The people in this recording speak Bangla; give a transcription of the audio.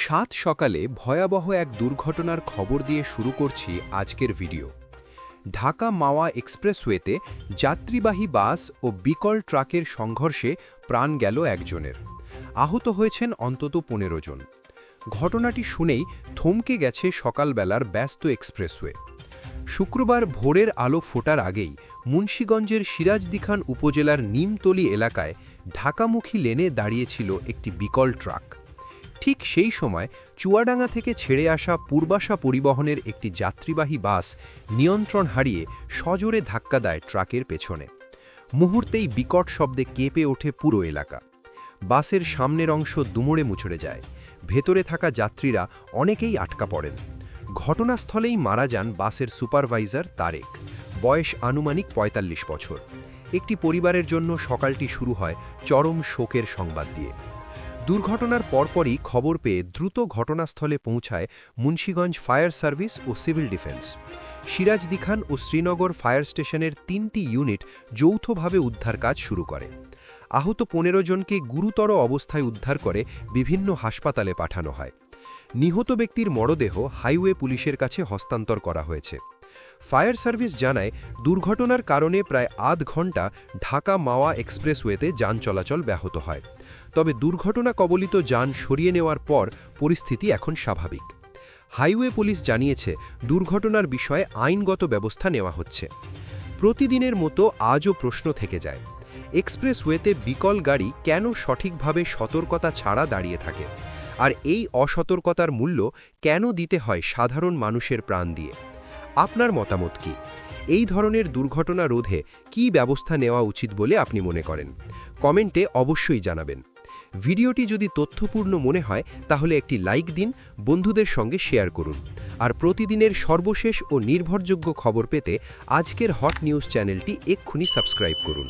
সাত সকালে ভয়াবহ এক দুর্ঘটনার খবর দিয়ে শুরু করছি আজকের ভিডিও। ঢাকা মাওয়া এক্সপ্রেসওয়েতে যাত্রীবাহী বাস ও বিকল ট্রাকের সংঘর্ষে প্রাণ গেল একজনের। আহত হয়েছেন অন্তত ১৫ জন। ঘটনাটি শুনেই থমকে গেছে সকালবেলার ব্যস্ত এক্সপ্রেসওয়ে। শুক্রবার ভোরের আলো ফোটার আগেই মুন্সিগঞ্জের সিরাজদিখান উপজেলার নিমতলী এলাকায় ঢাকামুখী লেনে দাঁড়িয়েছিল একটি বিকল ট্রাক। ঠিক সেই সময় চুয়াডাঙ্গা থেকে ছেড়ে আসা পূর্বাশা পরিবহনের একটি যাত্রীবাহী বাস নিয়ন্ত্রণ হারিয়ে সজোরে ধাক্কা দেয় ট্রাকের পেছনে। মুহূর্তেই বিকট শব্দে কেঁপে ওঠে পুরো এলাকা। বাসের সামনের অংশ দুমড়ে মুচড়ে যায়। ভেতরে থাকা যাত্রীরা অনেকেই আটকা পড়েন। ঘটনাস্থলেই মারা যান বাসের সুপারভাইজার তারেক, বয়স আনুমানিক ৪৫ বছর। একটি পরিবারের জন্য সকালটি শুরু হয় চরম শোকের সংবাদ দিয়ে। দুর্ঘটনার পরপরই খবর পেয়ে দ্রুত ঘটনাস্থলে পৌঁছায় মুন্সিগঞ্জ ফায়ার সার্ভিস ও সিভিল ডিফেন্স। সিরাজদিখান ও শ্রীনগর ফায়ার স্টেশনের ৩টি ইউনিট যৌথভাবে উদ্ধার কাজ শুরু করে। আহত ১৫ জনকে গুরুতর অবস্থায় উদ্ধার করে বিভিন্ন হাসপাতালে পাঠানো হয়। নিহত ব্যক্তির মরদেহ হাইওয়ে পুলিশের কাছে হস্তান্তর করা হয়েছে। ফায়ার সার্ভিস জানায়, দুর্ঘটনার কারণে প্রায় আধ ঘণ্টা ঢাকা মাওয়া এক্সপ্রেসওয়েতে যান চলাচল ব্যাহত হয়। তবে দুর্ঘটনা কবলিত যান সরিয়ে নেওয়ার পর পরিস্থিতি এখন স্বাভাবিক। হাইওয়ে পুলিশ জানিয়েছে, দুর্ঘটনার বিষয়ে আইনগত ব্যবস্থা নেওয়া হচ্ছে। প্রতিদিনের মতো আজও প্রশ্ন থেকে যায়, এক্সপ্রেসওয়েতে বিকল গাড়ি কেন সঠিকভাবে সতর্কতা ছাড়া দাঁড়িয়ে থাকে, আর এই অসতর্কতার মূল্য কেন দিতে হয় সাধারণ মানুষের প্রাণ দিয়ে? আপনার মতামত কি? এই ধরনের দুর্ঘটনা রোধে কী ব্যবস্থা নেওয়া উচিত বলে আপনি মনে করেন? কমেন্টে অবশ্যই জানাবেন। ভিডিওটি যদি তথ্যপূর্ণ মনে হয় তাহলে একটি লাইক দিন, বন্ধুদের সঙ্গে শেয়ার করুন। আর প্রতিদিনের সর্বশেষ ও নির্ভরযোগ্য খবর পেতে আজকের হট নিউজ চ্যানেলটি এক্ষুনি সাবস্ক্রাইব করুন।